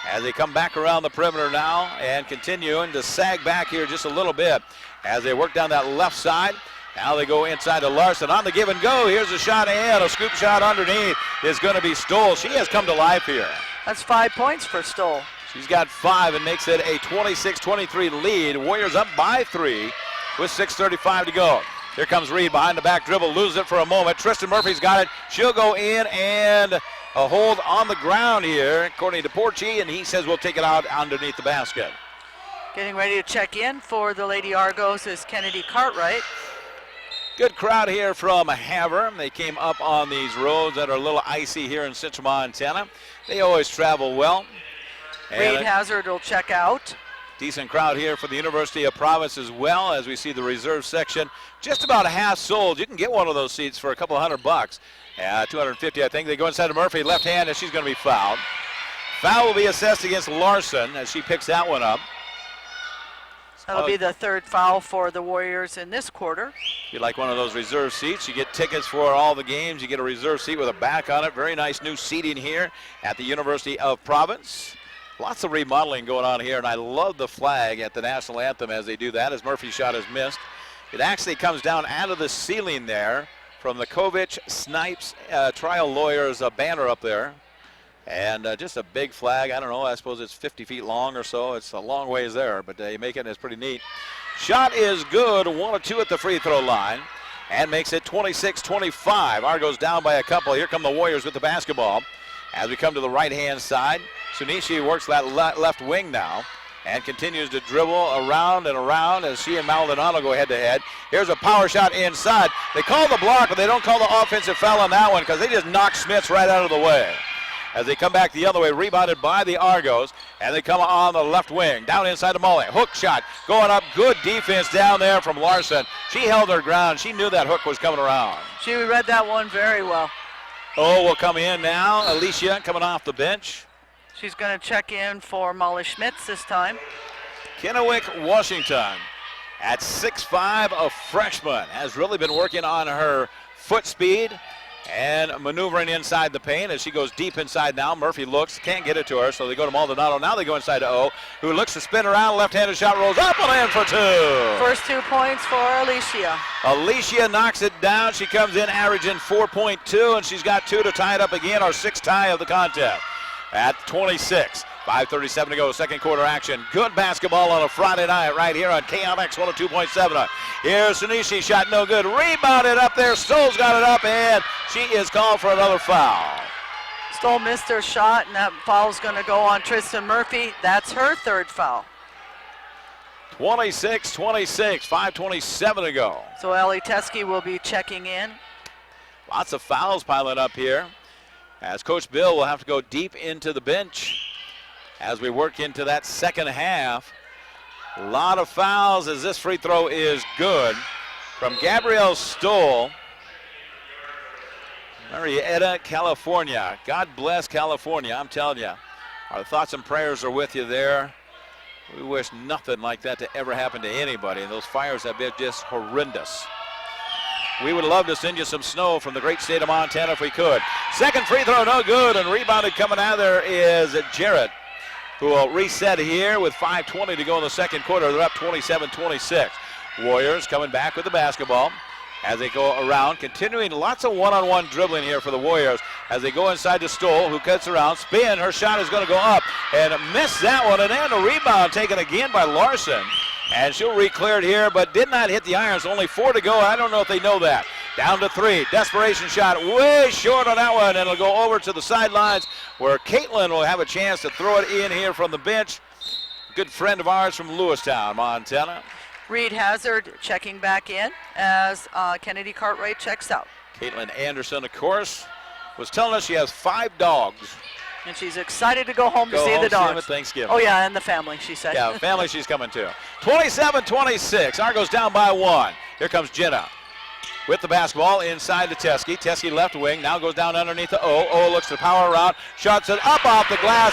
as they come back around the perimeter now and continuing to sag back here just a little bit as they work down that left side. Now they go inside to Larson on the give and go. Here's a shot and a scoop shot underneath is going to be Stoll. She has come to life here. That's 5 points for Stoll. She's got 5 and makes it a 26-23 lead. Warriors up by 3 with 6:35 to go. Here comes Reed behind the back dribble, loses it for a moment. Tristan Murphy's got it. She'll go in and a hold on the ground here, according to Porchi, and he says we'll take it out underneath the basket. Getting ready to check in for the Lady Argos is Kennedy Cartwright. Good crowd here from Havre. They came up on these roads that are a little icy here in central Montana. They always travel well. Reed Hazard will check out. Decent crowd here for the University of Providence as well, as we see the reserve section just about half sold. You can get one of those seats for a couple $100. $250, I think. They go inside to Murphy, left hand, and she's going to be fouled. Foul will be assessed against Larson as she picks that one up. That'll be the third foul for the Warriors in this quarter. If you like one of those reserve seats, you get tickets for all the games. You get a reserve seat with a back on it. Very nice new seating here at the University of Providence. Lots of remodeling going on here, and I love the flag at the national anthem as they do that, as Murphy's shot is missed. It actually comes down out of the ceiling there from the Kovich Snipes trial lawyers banner up there. And just a big flag. I don't know, I suppose it's 50 feet long or so. It's a long ways there, but you make it and it's pretty neat. Shot is good, 1 of 2 at the free throw line, and makes it 26-25. Argos down by a couple. Here come the Warriors with the basketball. As we come to the right-hand side, Sunishi works that left wing now and continues to dribble around and around as she and Maldonado go head-to-head. Here's a power shot inside. They call the block, but they don't call the offensive foul on that one because they just knock Smits right out of the way. As they come back the other way, rebounded by the Argos, and they come on the left wing, down inside the Mullet. Hook shot going up, good defense down there from Larson. She held her ground. She knew that hook was coming around. She read that one very well. Oh, will come in now. Alicia coming off the bench. She's going to check in for Molly Schmitz this time. Kennewick, Washington, at 6'5", a freshman, has really been working on her foot speed and maneuvering inside the paint as she goes deep inside now. Murphy looks, can't get it to her, so they go to Maldonado. Now they go inside to O, who looks to spin around. Left-handed shot rolls up and in for 2. First 2 points for Alicia. Alicia knocks it down. She comes in averaging 4.2, and she's got 2 to tie it up again, our 6th tie of the contest at 26. 5:37 to go, second quarter action. Good basketball on a Friday night right here on KMX 102.7. Here's Sunishi, shot no good. Rebounded up there. Stoll's got it up, and she is called for another foul. Stoll missed her shot, and that foul's going to go on Tristan Murphy. That's her 3rd foul. 26-26, 5:27 to go. So Ellie Teskey will be checking in. Lots of fouls piling up here as Coach Bill will have to go deep into the bench as we work into that second half. A lot of fouls as this free throw is good from Gabrielle Stoll. Marietta, California. God bless California, I'm telling you. Our thoughts and prayers are with you there. We wish nothing like that to ever happen to anybody, and those fires have been just horrendous. We would love to send you some snow from the great state of Montana if we could. Second free throw, no good, and rebounded coming out of there is Jarrett, who will reset here with 5:20 to go in the second quarter. They're up 27-26. Warriors coming back with the basketball as they go around, continuing lots of one-on-one dribbling here for the Warriors as they go inside to Stoll, who cuts around, spin, her shot is going to go up, and missed that one, and then the rebound taken again by Larson, and she'll re-clear it here, but did not hit the irons, only 4 to go. I don't know if they know that. Down to 3, desperation shot, way short on that one, and it'll go over to the sidelines where Caitlin will have a chance to throw it in here from the bench. Good friend of ours from Lewistown, Montana. Reed Hazard checking back in as Kennedy Cartwright checks out. Caitlin Anderson, of course, was telling us she has 5 dogs. And she's excited to go home to Go see home, the see them dogs. at Thanksgiving. Oh, yeah, and the family, she said. Yeah, family she's coming to. 27-26. Argos down by 1. Here comes Jenna with the basketball inside to Teskey. Teskey left wing, now goes down underneath the O. O looks to power around, shots it up off the glass.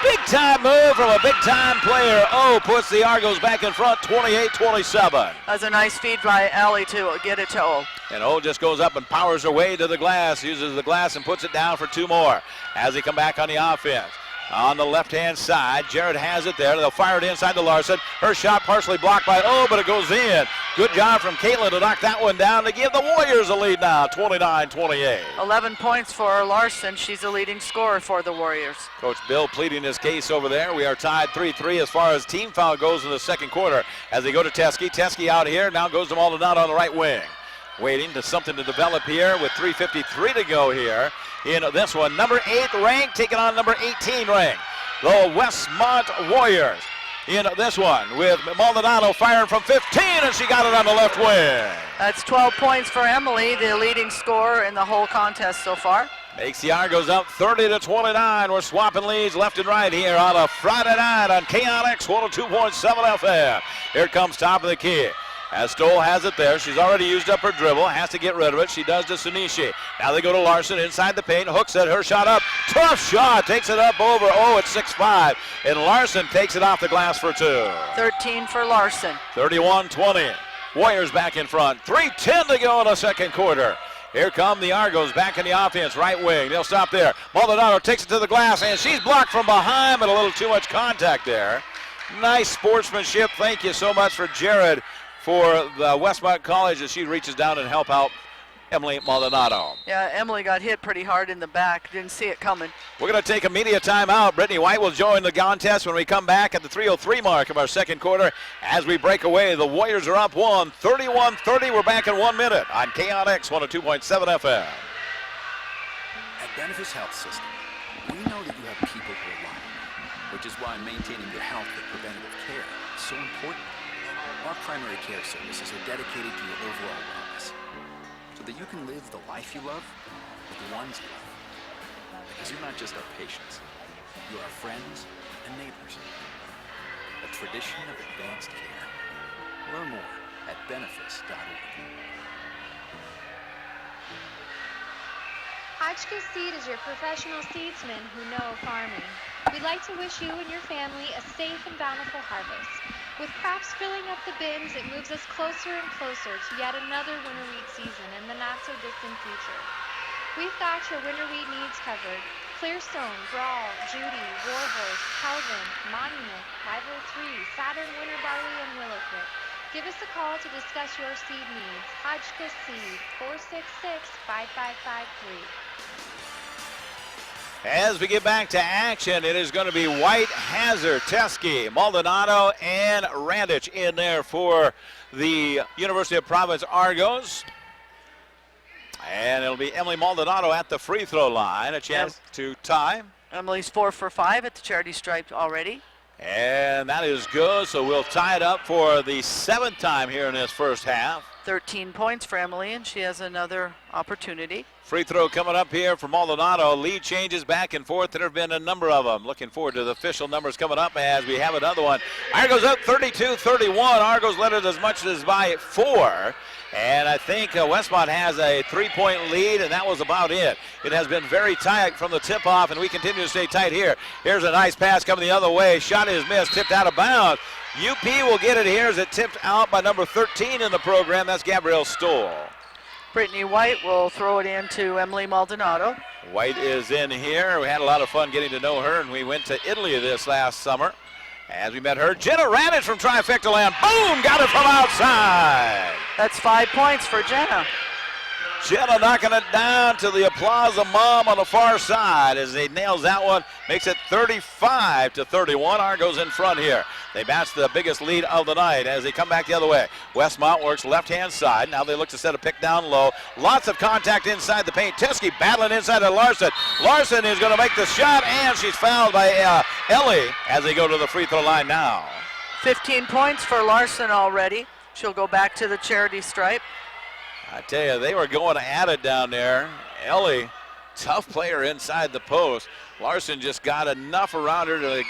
Big time move from a big time player. O puts the Argos back in front, 28-27. That's a nice feed by Allie to get it to O. And O just goes up and powers her way to the glass, uses the glass and puts it down for 2 more as they come back on the offense. On the left-hand side, Jared has it there. They'll fire it inside to Larson. Her shot partially blocked by O, but it goes in. Good job from Caitlin to knock that one down to give the Warriors a lead now, 29-28. 11 points for Larson. She's the leading scorer for the Warriors. Coach Bill pleading his case over there. We are tied 3-3 as far as team foul goes in the second quarter as they go to Teskey. Teskey out here, now goes to Maldonado on the right wing. Waiting to something to develop here with 3:53 to go here in this one. Number 8 ranked taking on number 18 ranked. The Westmont Warriors in this one with Maldonado firing from 15, and she got it on the left wing. That's 12 points for Emily, the leading scorer in the whole contest so far. Makes the Argos up 30-29. We're swapping leads left and right here on a Friday night on KNX 102.7 FM. Here comes top of the key. As Stoll has it there, she's already used up her dribble, has to get rid of it. She does to Sunishi. Now they go to Larson inside the paint, hooks it, her shot up. Tough shot, takes it up over. Oh, it's 6-5. And Larson takes it off the glass for 2. 13 for Larson. 31-20. Warriors back in front. 3:10 to go in the second quarter. Here come the Argos back in the offense, right wing. They'll stop there. Maldonado takes it to the glass, and she's blocked from behind, but a little too much contact there. Nice sportsmanship. Thank you so much for Jared for the Westmont College as she reaches down and help out Emily Maldonado. Yeah, Emily got hit pretty hard in the back. Didn't see it coming. We're going to take a media timeout. Brittany White will join the contest when we come back at the 3:03 mark of our second quarter as we break away. The Warriors are up 1, 31-30. We're back in 1 minute on KNX 102.7 FM. At Benefis Health System, we know that you have people who rely on you, which is why maintaining your health with preventative care is so important. Our primary care services are dedicated to your overall wellness so that you can live the life you love with the ones you love. Because you're not just our patients, you're our friends and neighbors. A tradition of advanced care. Learn more at benefis.org. Hotchkiss Seed is your professional seedsman who know farming. We'd like to wish you and your family a safe and bountiful harvest. With crops filling up the bins, it moves us closer and closer to yet another winter wheat season in the not-so-distant future. We've got your winter wheat needs covered. Clearstone, Brawl, Judy, Warhorse, Calvin, Monument, 503, Saturn, Winter Barley, and Willowquit. Give us a call to discuss your seed needs. Hotchkiss Seed, 466-5553. As we get back to action, it is going to be White, Hazard, Teskey, Maldonado, and Randich in there for the University of Providence Argos. And it'll be Emily Maldonado at the free throw line, a chance to tie. Emily's 4 for 5 at the charity stripe already. And that is good, so we'll tie it up for the 7th time here in this first half. 13 points for Emily, and she has another opportunity. Free throw coming up here for Maldonado. Lead changes back and forth. There have been a number of them. Looking forward to the official numbers coming up as we have another one. Argos up 32-31. Argos led it as much as by 4. And I think Westmont has a 3-point lead, and that was about it. It has been very tight from the tip-off, and we continue to stay tight here. Here's a nice pass coming the other way. Shot is missed, tipped out of bounds. UP will get it here as it tipped out by number 13 in the program. That's Gabrielle Stoll. Brittany White will throw it in to Emily Maldonado. White is in here. We had a lot of fun getting to know her, and we went to Italy this last summer. As we met her, Jenna Radich from Trifecta Land. Boom! Got it from outside. That's 5 points for Jenna. Jenna knocking it down to the applause of Mom on the far side as they nails that one. Makes it 35-31. Argos in front here. They match the biggest lead of the night as they come back the other way. Westmont works left-hand side. Now they look to set a pick down low. Lots of contact inside the paint. Teskey battling inside of Larson. Larson is going to make the shot, and she's fouled by Ellie as they go to the free throw line now. 15 points for Larson already. She'll go back to the charity stripe. I tell you, they were going at it down there. Ellie, tough player inside the post. Larson just got enough around her to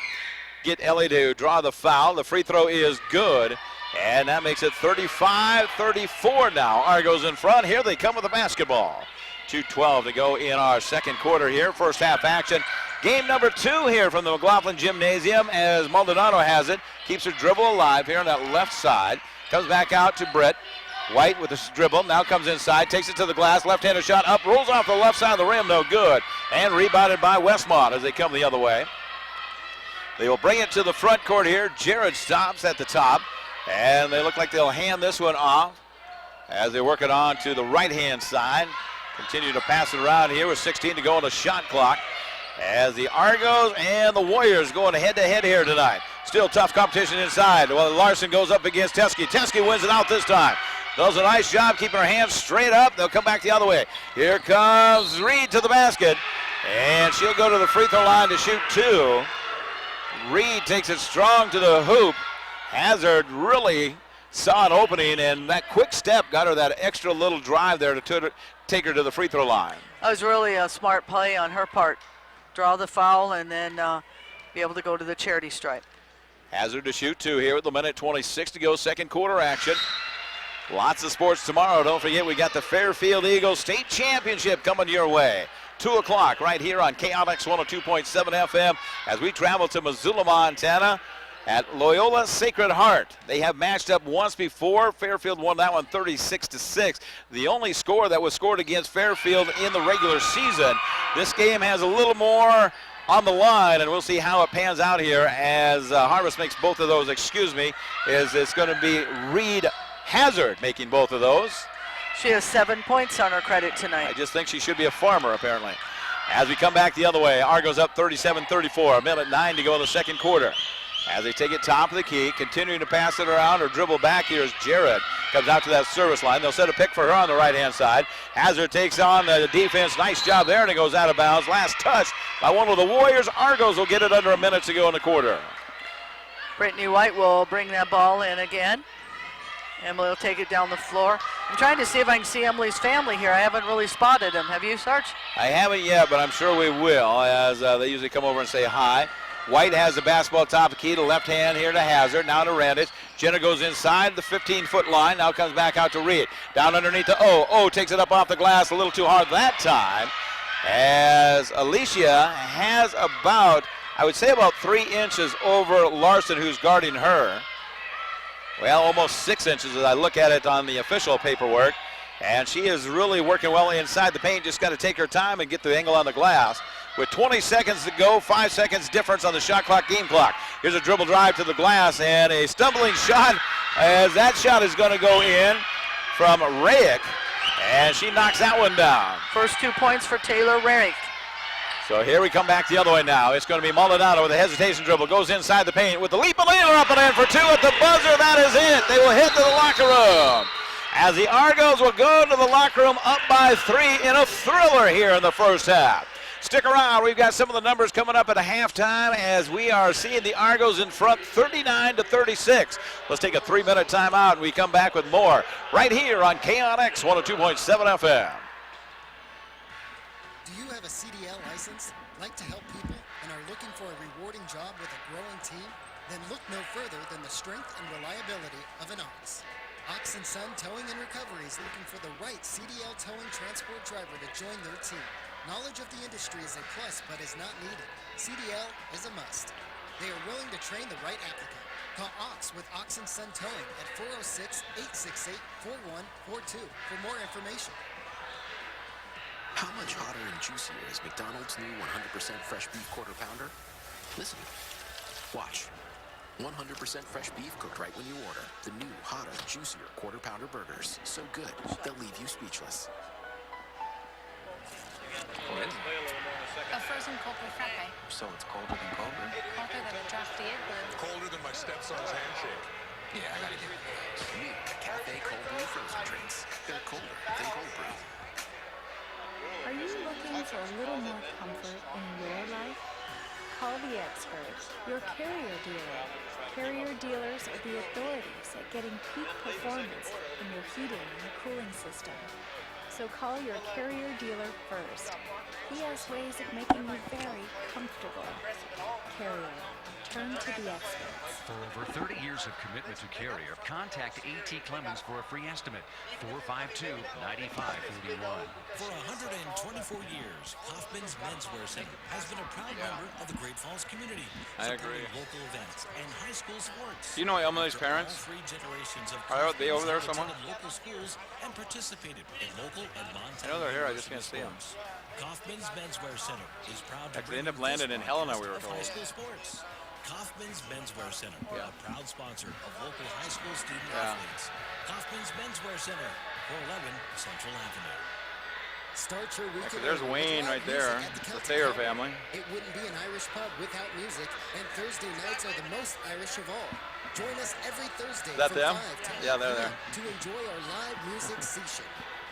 get Ellie to draw the foul. The free throw is good, and that makes it 35-34 now. Argos in front. Here they come with the basketball. 2:12 to go in our second quarter here. First half action. Game number 2 here from the McLaughlin Gymnasium as Maldonado has it. Keeps her dribble alive here on that left side. Comes back out to Britt. White with a dribble, now comes inside, takes it to the glass, left-handed shot up, rolls off the left side of the rim, no good. And rebounded by Westmont as they come the other way. They will bring it to the front court here. Jared stops at the top, and they look like they'll hand this one off as they work it on to the right-hand side. Continue to pass it around here with 16 to go on the shot clock as the Argos and the Warriors going head-to-head here tonight. Still tough competition inside. Well, Larson goes up against Teskey. Teskey wins it out this time. Does a nice job keeping her hands straight up. They'll come back the other way. Here comes Reed to the basket, and she'll go to the free throw line to shoot 2. Reed takes it strong to the hoop. Hazard really saw an opening, and that quick step got her that extra little drive there to take her to the free throw line. That was really a smart play on her part. Draw the foul and then be able to go to the charity stripe. Hazard to shoot 2 here with the minute 26 to go, second quarter action. Lots of sports tomorrow. Don't forget, we got the Fairfield Eagles State Championship coming your way. 2 o'clock right here on KLX 102.7 FM as we travel to Missoula, Montana at Loyola Sacred Heart. They have matched up once before. Fairfield won that one 36-6. The only score that was scored against Fairfield in the regular season. This game has a little more on the line, and we'll see how it pans out here as Harvest makes both of those. It's going to be Reed Hazard making both of those. She has 7 points on her credit tonight. I just think she should be a farmer, apparently. As we come back the other way, Argos up 37-34. A minute 9 to go in the second quarter. As they take it top of the key, continuing to pass it around or dribble back here as Jared comes out to that service line. They'll set a pick for her on the right-hand side. Hazard takes on the defense. Nice job there, and it goes out of bounds. Last touch by one of the Warriors. Argos will get it under a minute to go in the quarter. Brittany White will bring that ball in again. Emily will take it down the floor. I'm trying to see if I can see Emily's family here. I haven't really spotted them. Have you, Sarge? I haven't yet, but I'm sure we will, as they usually come over and say hi. White has the basketball top of key to left hand here to Hazard. Now to Radich. Jenna goes inside the 15-foot line. Now comes back out to Reed. Down underneath to O. O takes it up off the glass a little too hard that time. As Alicia has about, I would say about 3 inches over Larson, who's guarding her. Well, almost 6 inches as I look at it on the official paperwork. And she is really working well inside the paint. Just got to take her time and get the angle on the glass. With 20 seconds to go, 5 seconds difference on the shot clock, game clock. Here's a dribble drive to the glass and a stumbling shot as that shot is going to go in from Rayek. And she knocks that one down. First 2 points for Taylor Rayek. So here we come back the other way now. It's going to be Maldonado with a hesitation dribble. Goes inside the paint with the leap and later up and in for 2 at the buzzer. That is it. They will head to the locker room. As the Argos will go to the locker room up by 3 in a thriller here in the first half. Stick around. We've got some of the numbers coming up at a halftime as we are seeing the Argos in front 39-36. Let's take a 3-minute timeout and we come back with more right here on KLX 102.7 FM. Do you have a CDL license, like to help people, and are looking for a rewarding job with a growing team? Then look no further than the strength and reliability of an Ox. Ox & Son Towing and Recovery is looking for the right CDL towing transport driver to join their team. Knowledge of the industry is a plus but is not needed. CDL is a must. They are willing to train the right applicant. Call Ox with Ox & Son Towing at 406-868-4142 for more information. How much hotter and juicier is McDonald's new 100% fresh beef quarter pounder? Listen. Watch. 100% fresh beef cooked right when you order. The new, hotter, juicier quarter pounder burgers. So good, they'll leave you speechless. A frozen cold brew frappe. So it's colder than cold brew? Colder than a drafty igloo. Colder than my stepson's handshake. Yeah, I gotta get it. New cafe cold brew frozen drinks. They're colder than cold brew. Are you looking for a little more comfort in your life? Call the experts, your Carrier dealer. Carrier dealers are the authorities at getting peak performance in your heating and cooling system. So call your Carrier dealer first. He has ways of making you very comfortable. Carrier, turn to the experts. For over 30 years of commitment to Carrier, contact A.T. Clemens for a free estimate. 452-9541. For 124 years, Hoffman's Menswear Center has been a proud member of the Great Falls community. I agree. Supporting local events and high school sports. Do you know Emily's parents? All 3 generations of Are they over there Kaufmans somewhere? attended local schools and participated in local and Montana. I know they're here, I just can't see them. Kaufman's Menswear Center is proud to Actually, bring they end up you landing this in Helena, we were broadcast of told. high school sports. Kaufman's Menswear Center, a proud sponsor of local high school student athletes. Kaufman's Menswear Center, 411 Central Avenue. Start your weekend. Actually, there's with Wayne live right there, music at the Celtic Thayer Cowboy. family. It wouldn't be an Irish pub without music, and Thursday nights are the most Irish of all. Join us every Thursday Is that from them? 5 to 8 Yeah, they're p.m. there. to enjoy our live music session.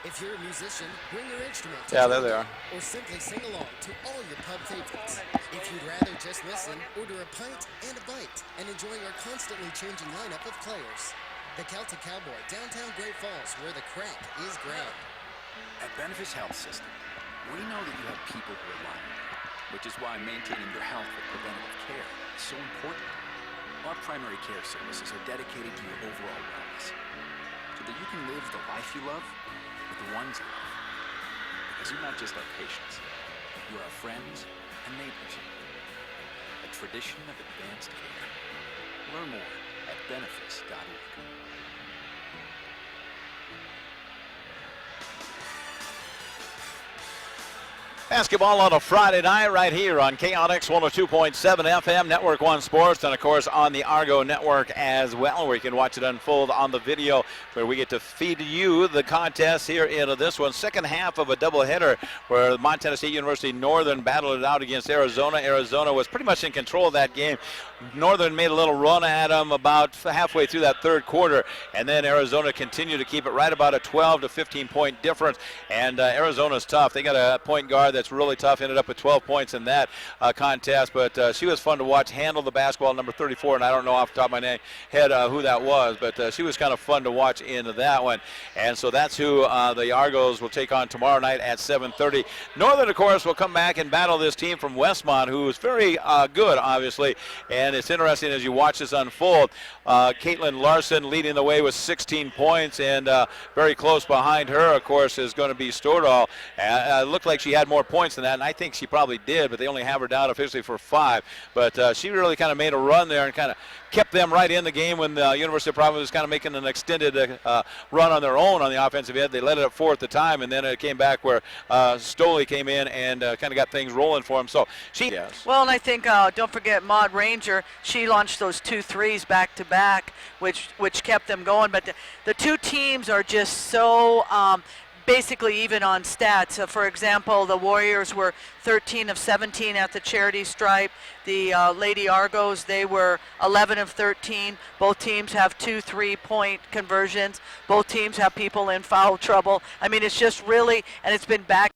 If you're a musician, bring your instrument. Yeah, there they are. Or simply sing along to all your pub favorites. If you'd rather just listen, order a pint and a bite and enjoy our constantly changing lineup of players. The Celtic Cowboy, downtown Great Falls, where the crack is ground. At Benefis Health System, we know that you have people who rely on you, which is why maintaining your health with preventative care is so important. Our primary care services are dedicated to your overall wellness, so that you can live the life you love with the ones you love. Because you're not just our patients, you're our friends and neighbors. A tradition of advanced care. Learn more at benefis.org. Basketball on a Friday night right here on KONX 102.7 FM, Network 1 Sports, and of course on the Argo Network as well, where you can watch it unfold on the video, where we get to feed you the contest here in this one. Second half of a doubleheader where Montana State University Northern battled it out against Arizona. Arizona was pretty much in control of that game. Northern made a little run at them about halfway through that third quarter, and then Arizona continued to keep it right about a 12 to 15 point difference, and Arizona's tough. They got a point guard that's really tough, ended up with 12 points in that contest, but she was fun to watch handle the basketball, number 34, and I don't know off the top of my head who that was, but she was kind of fun to watch in that one. And so that's who the Argos will take on tomorrow night at 7:30. Northern, of course, will come back and battle this team from Westmont, who is very good, obviously, and it's interesting as you watch this unfold. Caitlin Larson leading the way with 16 points, and very close behind her, of course, is going to be Stordahl. It looked like she had more points than that, and I think she probably did, but they only have her down officially for 5. But she really kind of made a run there and kind of kept them right in the game when the University of Providence was kind of making an extended run on their own on the offensive end. They let it up 4 at the time, and then it came back where Stoley came in and kind of got things rolling for him. So she, yes. Well, and I think don't forget Maud Ranger. She launched those 2 threes back to back, which kept them going. But the two teams are just so basically even on stats. For example, the Warriors were 13 of 17 at the charity stripe. The Lady Argos, they were 11 of 13. Both teams have 2 3-point conversions. Both teams have people in foul trouble. I mean, it's just really, and it's been back.